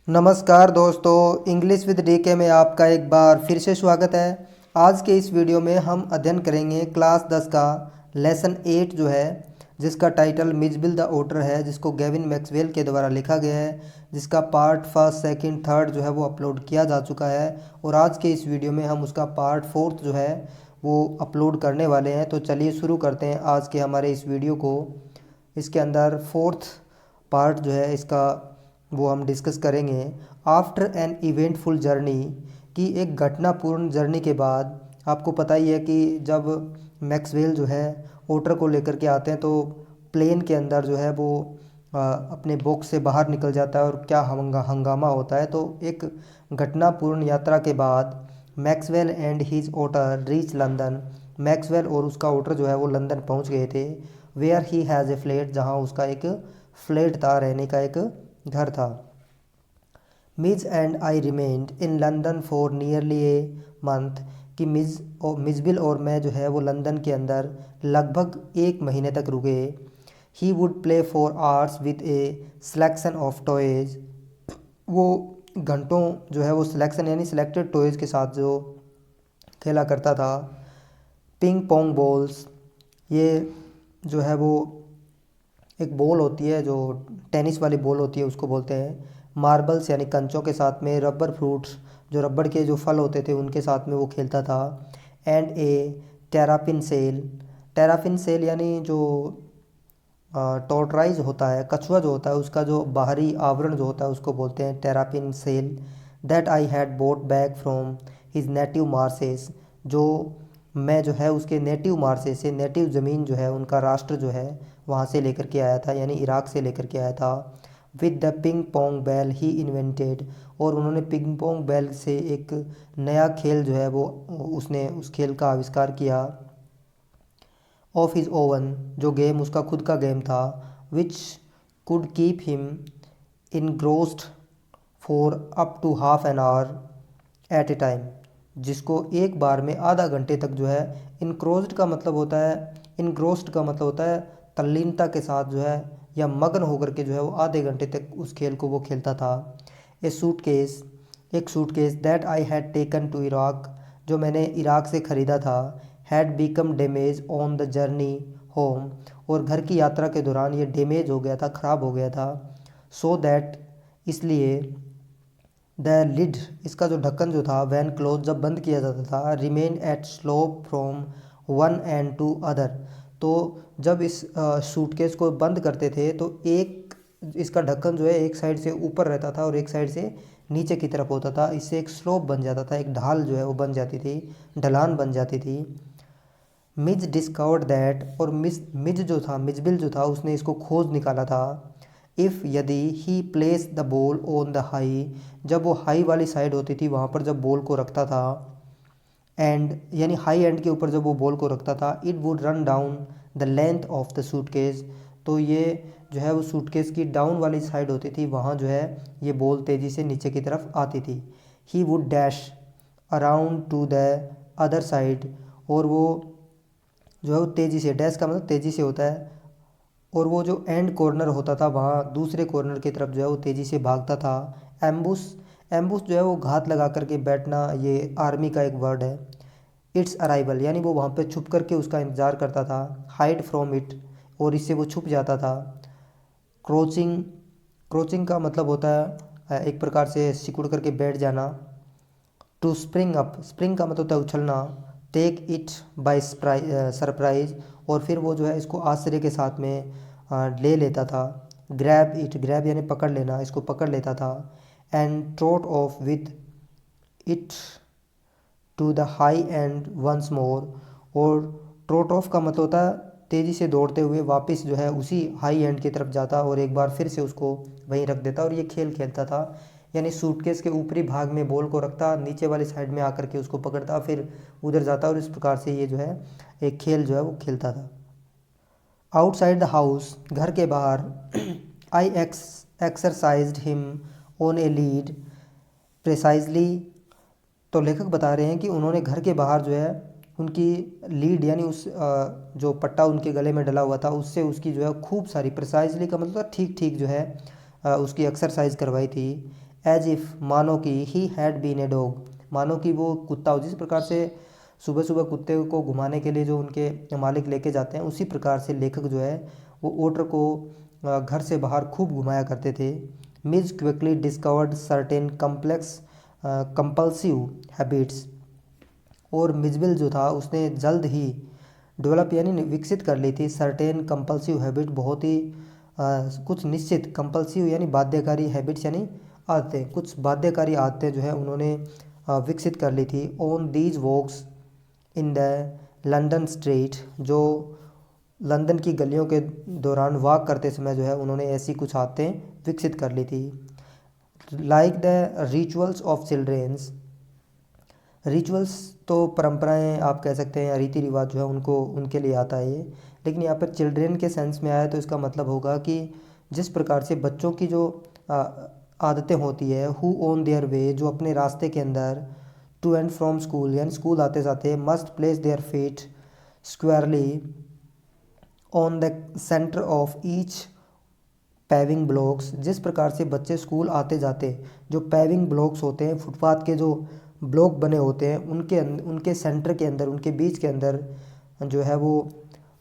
नमस्कार दोस्तों, English with DK में आपका एक बार फिर से स्वागत है। आज के इस वीडियो में हम अध्ययन करेंगे क्लास 10 का लेसन 8 जो है, जिसका टाइटल मिज़बिल द ओटर है, जिसको गेविन मैक्सवेल के द्वारा लिखा गया है, जिसका पार्ट फर्स्ट सेकंड थर्ड जो है वो अपलोड किया जा चुका है। और आज के इस वीडियो में हम उसका पार्ट फोर्थ जो है वो अपलोड करने वाले हैं। तो चलिए शुरू करते हैं आज के हमारे इस वीडियो को। इसके अंदर फोर्थ पार्ट जो है इसका वो हम डिस्कस करेंगे। आफ्टर एन इवेंटफुल जर्नी, की एक घटनापूर्ण जर्नी के बाद आपको पता ही है कि जब मैक्सवेल जो है ओटर को लेकर के आते हैं तो प्लेन के अंदर जो है वो अपने बॉक्स से बाहर निकल जाता है और क्या हंगामा होता है। तो एक घटनापूर्ण यात्रा के बाद Maxwell and his otter reach London, Maxwell और उसका ओटर जो है वो लंदन पहुंच गए थे। Where he has a flat, जहां उसका एक फ्लैट था, रहने का एक घर था। मिज and I remained in London for nearly a month, कि मिज़बिल और मैं जो है वो लंदन के अंदर लगभग एक महीने तक रुके। He would play for hours with A selection of toys, वो घंटों जो है वो सिलेक्शन यानी सिलेक्टेड टॉयज़ के साथ जो खेला करता था। पिंग पोंग बॉल्स, ये जो है वो एक बॉल होती है जो टेनिस वाली बॉल होती है उसको बोलते हैं। मार्बल्स यानी कंचों के साथ में, रबर फ्रूट्स जो रबड़ के जो फल होते थे उनके साथ में वो खेलता था। And a terrapin shell, terrapin shell यानी जो टॉर्टराइज होता है, कछुआ जो होता है उसका जो बाहरी आवरण जो होता है उसको बोलते हैं terrapin shell. That I had brought back from his native marshes, जो मैं जो है उसके नेटिव मार्सेस से, नेटिव ज़मीन जो है उनका राष्ट्र जो है वहाँ से लेकर के आया था, यानी इराक से लेकर के आया था। विद द पिंग पोंग बैल ही इन्वेंटेड, और उन्होंने पिंग पोंग बैल से एक नया खेल जो है वो उसने उस खेल का आविष्कार किया। ऑफ हिज ओवन, जो गेम उसका खुद का गेम था। Which could keep him engrossed for up to half an hour at a time, जिसको एक बार में आधा घंटे तक जो है, इनक्रोज्ड का मतलब होता है, इनग्रोस्ड का मतलब होता है तल्लीनता के साथ जो है या मगन होकर के जो है वो आधे घंटे तक उस खेल को वो खेलता था। ए सूटकेस, एक suitcase that I had taken to Iraq, जो मैंने इराक से ख़रीदा था। Had become damage on the journey home, और घर की यात्रा के दौरान ये डैमेज हो गया था, ख़राब हो गया था। सो दैट, इसलिए द लिड, इसका जो ढक्कन जो था, वैन क्लोज जब बंद किया जाता था, remain at slope from one end to other, तो जब इस सूटकेस को बंद करते थे तो एक इसका ढक्कन जो है एक साइड से ऊपर रहता था और एक साइड से नीचे की तरफ होता था। इससे एक स्लोप बन जाता था, एक ढाल जो है वो बन जाती थी, ढलान बन जाती थी। मिज डिस्कवर्ड दैट, और मिज जो था, मिजबिल जो था, उसने इसको खोज निकाला था। इफ़, यदि he place the ball on the high, जब वो हाई वाली साइड होती थी वहाँ पर जब बॉल को रखता था, एंड यानी हाई एंड के ऊपर जब वो बॉल को रखता था, it would run down the length of the suitcase, तो ये जो है वो सूटकेस की डाउन वाली साइड होती थी, वहाँ जो है ये बॉल तेज़ी से नीचे की तरफ आती थी। He would dash around two the other side, और वो जो है वो तेज़ी से, डैश का मतलब तेज़ी से होता है, और वो जो एंड कॉर्नर होता था वहाँ दूसरे कॉर्नर की तरफ जो है वो तेज़ी से भागता था। एम्बुश, एम्बुश जो है वो घात लगा करके बैठना, ये आर्मी का एक वर्ड है। इट्स अराइवल, यानी वो वहाँ पे छुप करके उसका इंतज़ार करता था। हाइड फ्रॉम इट, और इससे वो छुप जाता था। क्रोचिंग, क्रोचिंग का मतलब होता है एक प्रकार से सिकुड़ करके बैठ जाना। टू स्प्रिंग अप, स्प्रिंग का मतलब होता है उछलना। टेक इट बाय सरप्राइज, और फिर वो जो है इसको आश्चर्य के साथ में ले लेता था। ग्रैब इट, ग्रैब यानी पकड़ लेना, इसको पकड़ लेता था। And trot off with it to the high end once more, और ट्रोट ऑफ का मतलब होता है तेज़ी से दौड़ते हुए वापस जो है उसी हाई एंड की तरफ जाता और एक बार फिर से उसको वहीं रख देता और ये खेल खेलता था। यानी सूटकेस के ऊपरी भाग में बॉल को रखता, नीचे वाली साइड में आकर के उसको पकड़ता, फिर उधर जाता, और इस प्रकार से ये जो है एक खेल जो है वो खेलता था। आउटसाइड द हाउस, घर के बाहर, I exercised him on a lead precisely, तो लेखक बता रहे हैं कि उन्होंने घर के बाहर जो है उनकी लीड यानी उस जो पट्टा उनके गले में डला हुआ था उससे उसकी जो है खूब सारी, प्रिसाइजली का मतलब ठीक ठीक जो है उसकी एक्सरसाइज करवाई थी। एज इफ़ मानो कि he had been a dog, मानो कि वो कुत्ता हो। जिस प्रकार से सुबह सुबह कुत्ते को घुमाने के लिए जो उनके मालिक लेके जाते हैं, उसी प्रकार से लेखक जो है वो ओटर को घर से बाहर खूब घुमाया करते थे। Mij quickly discovered certain complex compulsive habits, और मिजबिल जो था उसने जल्द ही डेवलप यानी विकसित कर ली थी सर्टेन कंपल्सिव हैबिट, बहुत ही कुछ निश्चित, कंपल्सिव यानी बाध्यकारी, हैबिट्स यानी आदतें, कुछ बाध्यकारी आदतें जो है उन्होंने विकसित कर ली थी। On these walks in the London street, जो लंदन की गलियों के दौरान वॉक करते समय जो है उन्होंने ऐसी कुछ आदतें विकसित कर ली थी। Like the rituals of children's, rituals तो परंपराएं आप कह सकते हैं या रीति रिवाज जो है उनको उनके लिए आता है ये, लेकिन यहाँ पर चिल्ड्रेन के सेंस में आया तो इसका मतलब होगा कि जिस प्रकार से बच्चों की जो आदतें होती है, हु ऑन देयर वे, जो अपने रास्ते के अंदर, टू एंड फ्रॉम स्कूल यानी स्कूल आते जाते, must place their feet squarely on the centre of each paving blocks, जिस प्रकार से बच्चे स्कूल आते जाते जो पैविंग ब्लॉक्स होते हैं, फुटपाथ के जो ब्लॉक बने होते हैं, उनके सेंटर के अंदर, उनके बीच के अंदर जो है वो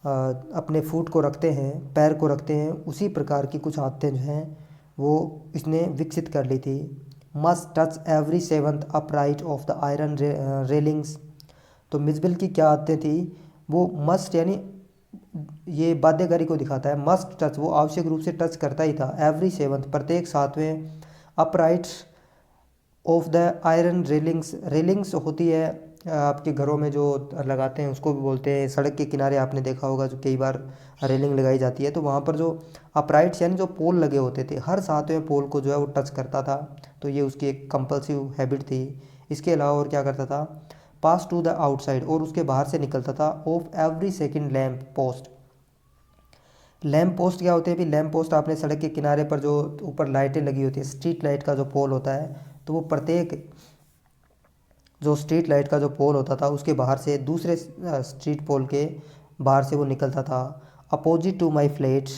अपने फुट को रखते हैं, पैर को रखते हैं, उसी प्रकार की कुछ आदतें जो हैं वो इसने विकसित कर ली थी। Must touch every seventh upright of the iron railings, तो मिसबिल की क्या आदतें थी, वो मस्ट यानी ये बाध्यकारी को दिखाता है, मस्ट टच वो आवश्यक रूप से टच करता ही था, एवरी सेवंथ प्रत्येक सातवें, upright of the iron railings, railings होती है आपके घरों में जो लगाते हैं उसको भी बोलते हैं, सड़क के किनारे आपने देखा होगा जो कई बार रेलिंग लगाई जाती है, तो वहाँ पर जो अपराइट्स यानी जो पोल लगे होते थे, हर सातवें पोल को जो है वो टच करता था, तो ये उसकी एक कंपल्सिव हैबिट थी। इसके अलावा और क्या करता था, पास टू द आउटसाइड, और उसके बाहर से निकलता था, of every second lamp post, lamp post क्या होते हैं भी, लैम्प पोस्ट आपने सड़क के किनारे पर जो ऊपर लाइटें लगी होती है, स्ट्रीट लाइट का जो पोल होता है, तो वो प्रत्येक जो स्ट्रीट लाइट का जो पोल होता था उसके बाहर से दूसरे स्ट्रीट पोल के बाहर से वो निकलता था। अपोजिट टू माई फ्लैट,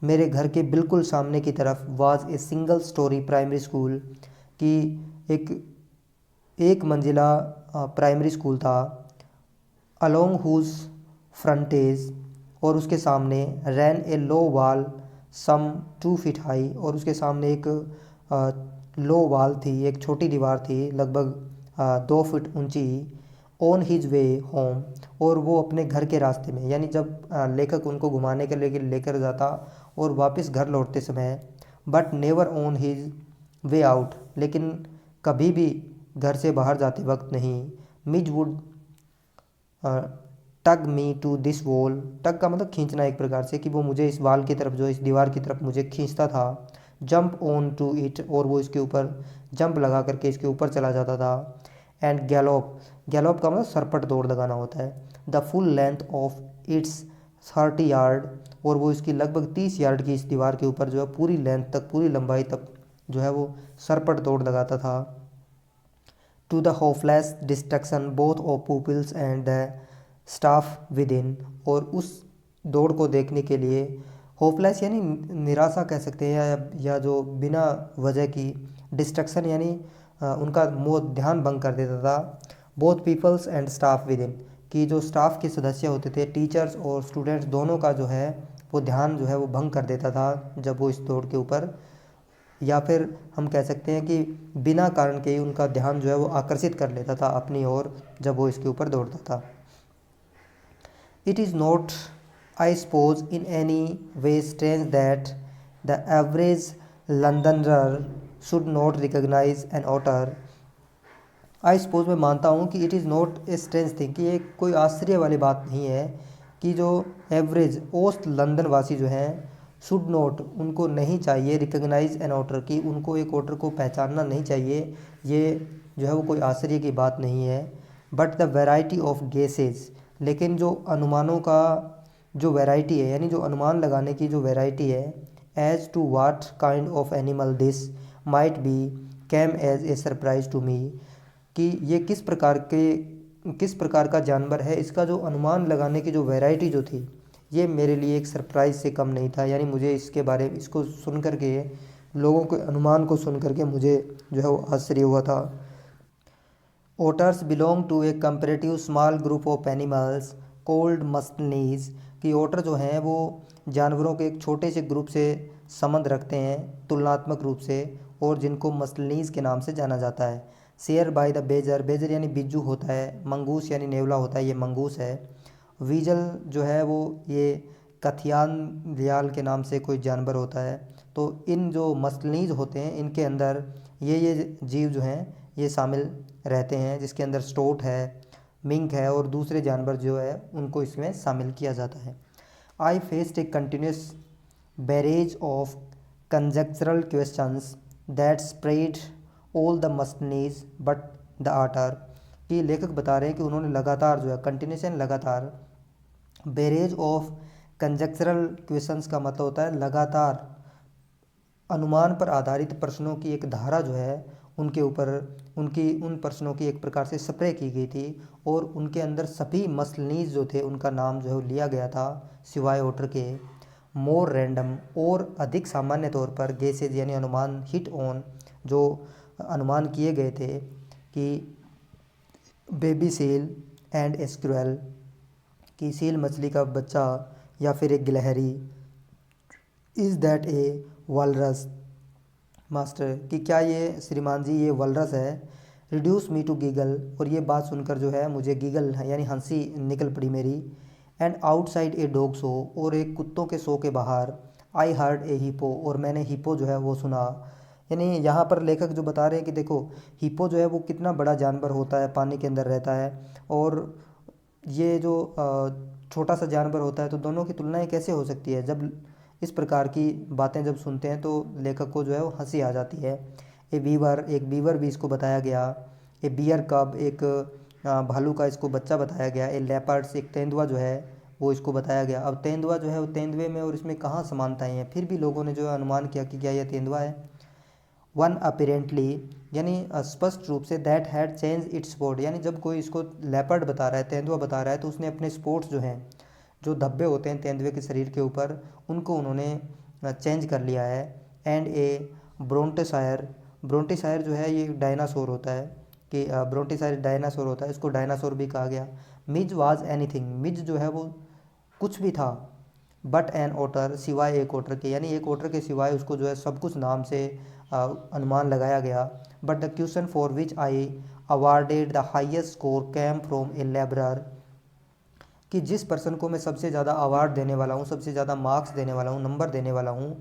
मेरे घर के बिल्कुल सामने की तरफ, was a single storey primary school, की एक मंजिला प्राइमरी स्कूल था। अलोंग हुज फ्रंटेज, और उसके सामने, रैन ए लो वॉल सम 2 फीट हाई, और उसके सामने एक लो वॉल थी, एक छोटी दीवार थी लगभग 2 फीट ऊंची। ऑन हिज वे होम, और वो अपने घर के रास्ते में, यानी जब लेखक उनको घुमाने के लिए लेकर जाता और वापस घर लौटते समय, but never on his way out, लेकिन कभी भी घर से बाहर जाते वक्त नहीं। Mij would tug me to this wall, tug का मतलब खींचना एक प्रकार से, कि वो मुझे इस वॉल की तरफ, जो इस दीवार की तरफ मुझे खींचता था। जंप ऑन टू इट, और वो इसके ऊपर जंप लगा करके इसके ऊपर चला जाता था। एंड गैलोप, गैलोप का मतलब सरपट दौड़ लगाना होता है। The full length of its 30 yard, और वो इसकी लगभग 30 यार्ड की इस दीवार के ऊपर जो है पूरी लेंथ तक, पूरी लंबाई तक जो है वो सरपट दौड़ लगाता था। To the hopeless distraction both of pupils and the staff within, और उस दौड़ को देखने के लिए, होपलेस यानी निराशा कह सकते हैं, या जो बिना वजह की, डिस्ट्रक्शन यानी उनका ध्यान भंग कर देता था। Both peoples and staff within, कि जो स्टाफ के सदस्य होते थे, टीचर्स और स्टूडेंट्स दोनों का जो है वो ध्यान जो है वो भंग कर देता था जब वो इस दौड़ के ऊपर, या फिर हम कह सकते हैं कि बिना कारण के ही उनका ध्यान जो है वो आकर्षित कर लेता था अपनी ओर जब वो इसके ऊपर दौड़ता था। It is not I suppose in any way strange that the average Londoner should not recognise an otter. I suppose मैं मानता हूँ कि it is not a strange thing, कि ये कोई आश्चर्य वाली बात नहीं है कि जो एवरेज औसत लंदन वासी जो हैं, शुड नॉट उनको नहीं चाहिए, रिकॉग्नाइज एन ऑटर, की उनको एक ऑटर को पहचानना नहीं चाहिए, ये जो है वो कोई आश्चर्य की बात नहीं है। But the variety of guesses, लेकिन जो अनुमानों का जो वैरायटी है, यानी जो अनुमान लगाने की जो वैरायटी है, as to what kind of animal this might be came as a surprise to me, कि ये किस प्रकार का जानवर है, इसका जो अनुमान लगाने की जो वैरायटी जो थी, ये मेरे लिए एक सरप्राइज से कम नहीं था, यानी मुझे इसके बारे में, इसको सुन कर के लोगों के अनुमान को सुन करके मुझे जो है वो आश्चर्य हुआ था। Otters belong to a comparative small group of animals called mustelines. कि ओटर जो हैं वो जानवरों के एक छोटे से ग्रुप से संबंध रखते हैं तुलनात्मक रूप से, और जिनको मस्टनीज के नाम से जाना जाता है। Share by the badger, badger यानी बिज्जू होता है, मंगूस यानी नेवला होता है, ये मंगूस है। वीजल जो है वो ये कथियान लियाल के नाम से कोई जानवर होता है। तो इन जो मस्टनीज होते हैं इनके अंदर ये जीव जो हैं ये शामिल रहते हैं, जिसके अंदर स्टोट है, मिंक है और दूसरे जानवर जो है उनको इसमें शामिल किया जाता है। I faced a continuous barrage of conjectural questions that spread all the mustelines but the otter. कि लेखक बता रहे हैं कि उन्होंने लगातार जो है कंटिन्यूशन लगातार, बैरेज ऑफ कंजक्चरल क्वेश्चंस का मतलब होता है लगातार अनुमान पर आधारित प्रश्नों की एक धारा जो है उनके ऊपर उनकी उन प्रश्नों की एक प्रकार से स्प्रे की गई थी, और उनके अंदर सभी मसलनीज जो थे उनका नाम जो है लिया गया था सिवाय ओटर के। मोर रैंडम और अधिक सामान्य तौर पर गेसेज यानी अनुमान, हिट ऑन जो अनुमान किए गए थे कि बेबी सील एंड एस्क्यूएल, कि सील मछली का बच्चा या फिर एक गिलहरी। इज़ दैट ए वलरस मास्टर, कि क्या ये श्रीमान जी ये वलरस है। रिड्यूस मी टू गीगल, और ये बात सुनकर जो है मुझे गीगल यानी हंसी निकल पड़ी मेरी। And outside a dog show, और एक कुत्तों के शो के बाहर। आई हर्ड ए हिप्पो, और मैंने हिप्पो जो है वो सुना। यानी यहाँ पर लेखक जो बता रहे हैं कि देखो हिप्पो जो है वो कितना बड़ा जानवर होता है, पानी के अंदर रहता है, और ये जो छोटा सा जानवर होता है, तो दोनों की तुलनाएं कैसे हो सकती है। जब इस प्रकार की बातें जब सुनते हैं तो लेखक को जो है वो हंसी आ जाती है। ए बीवर, एक बीवर भी इसको बताया गया। ए बियर कब, एक भालू का इसको बच्चा बताया गया। ए लेपर्ड्स, एक तेंदुआ जो है वो इसको बताया गया। अब तेंदुआ जो है वो तेंदुए में और इसमें कहाँ समानताएं हैं, फिर भी लोगों ने जो है अनुमान किया कि क्या यह तेंदुआ है। वन अपेरेंटली यानी स्पष्ट रूप से, that had change it's spot, यानी जब कोई इसको लेपर्ड बता रहा है, तेंदुआ बता रहा है, तो उसने अपने स्पॉट्स जो हैं, जो धब्बे होते हैं तेंदुए के शरीर के ऊपर, उनको उन्होंने चेंज कर लिया है। एंड ए ब्रोंटेसायर, ब्रोंटेसायर जो है ये डायनासोर होता है, कि ब्रोंटेसायर डायनासोर होता है, इसको डायनासोर भी कहा गया। मिज वाज एनीथिंग, मिज जो है वो कुछ भी था। बट एन ओटर, सिवाय एक ओटर के, यानी एक ओटर के सिवाय उसको जो है सब कुछ नाम से अनुमान लगाया गया। But the question for which I awarded the highest score came from a labourer, कि जिस पर्सन को मैं सबसे ज़्यादा अवार्ड देने वाला हूँ, सबसे ज़्यादा मार्क्स देने वाला हूँ, नंबर देने वाला हूँ,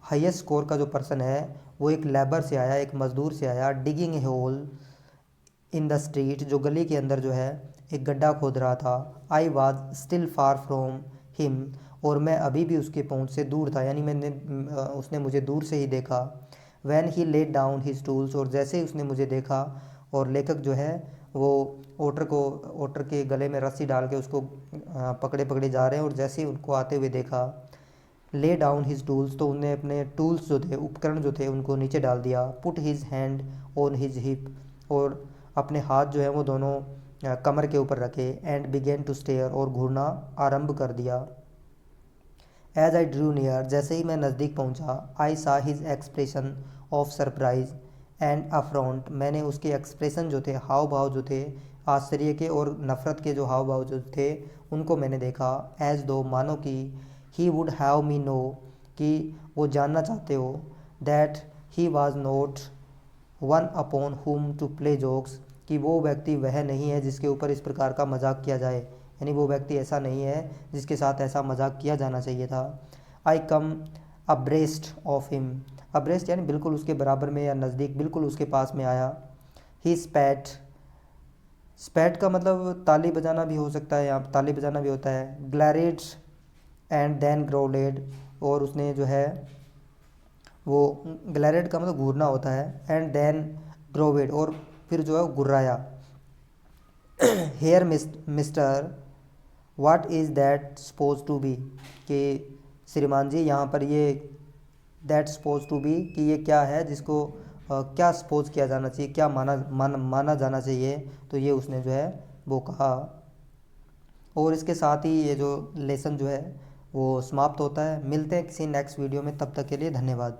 हाईएस्ट स्कोर का जो पर्सन है वो एक लेबर से आया, एक मज़दूर से आया। Digging a hole in the street, जो गली के अंदर जो है एक गड्ढा खोद रहा था। I was still far from him, और मैं अभी भी उसके पहुंच से दूर था, यानी उसने मुझे दूर से ही देखा। When he laid down his tools, और जैसे ही उसने मुझे देखा, और लेखक जो है वो ओटर के गले में रस्सी डाल के उसको पकड़े पकड़े जा रहे हैं, और जैसे ही उनको आते हुए देखा, ले डाउन हिज टूल्स, तो उनने अपने टूल्स जो थे, उपकरण जो थे, उनको नीचे डाल दिया। Put his hand on his hip, और अपने हाथ जो है वो दोनों कमर के ऊपर रखे। एंड बिगेन टू स्टेयर, और घूरना आरंभ कर दिया। एज आई ड्रू नियर, जैसे ही मैं नज़दीक पहुंचा, I saw his expression of surprise and affront, मैंने उसके एक्सप्रेशन जो थे, हाव भाव जो थे, आश्चर्य के और नफ़रत के जो हाव भाव जो थे उनको मैंने देखा। एज दो, मानो कि he would have me know, कि वो जानना चाहते हो। That he was not one upon whom to play jokes, कि वो व्यक्ति वह नहीं है जिसके ऊपर इस प्रकार का मजाक किया जाए, यानी वो व्यक्ति ऐसा नहीं है जिसके साथ ऐसा मजाक किया जाना चाहिए था। आई कम अब्रेस्ट ऑफ हिम, अब्रेस्ट यानी बिल्कुल उसके बराबर में या नज़दीक, बिल्कुल उसके पास में आया। ही स्पैट, स्पैट का मतलब ताली बजाना भी हो सकता है, यहाँ ताली बजाना भी होता है। ग्लैरेड एंड देन ग्रोलेड, और उसने जो है वो ग्लैरेड का मतलब घूरना होता है, एंड देन ग्रोवेड, और फिर जो है गुर्राया। Here mister what is that suppose to be, कि श्रीमान जी यहाँ पर ये दैट सपोज टू बी, कि ये क्या है जिसको क्या सपोज किया जाना चाहिए, क्या माना जाना चाहिए, तो ये उसने जो है वो कहा। और इसके साथ ही ये जो लेसन जो है वो समाप्त होता है। मिलते हैं किसी नेक्स्ट वीडियो में, तब तक के लिए धन्यवाद।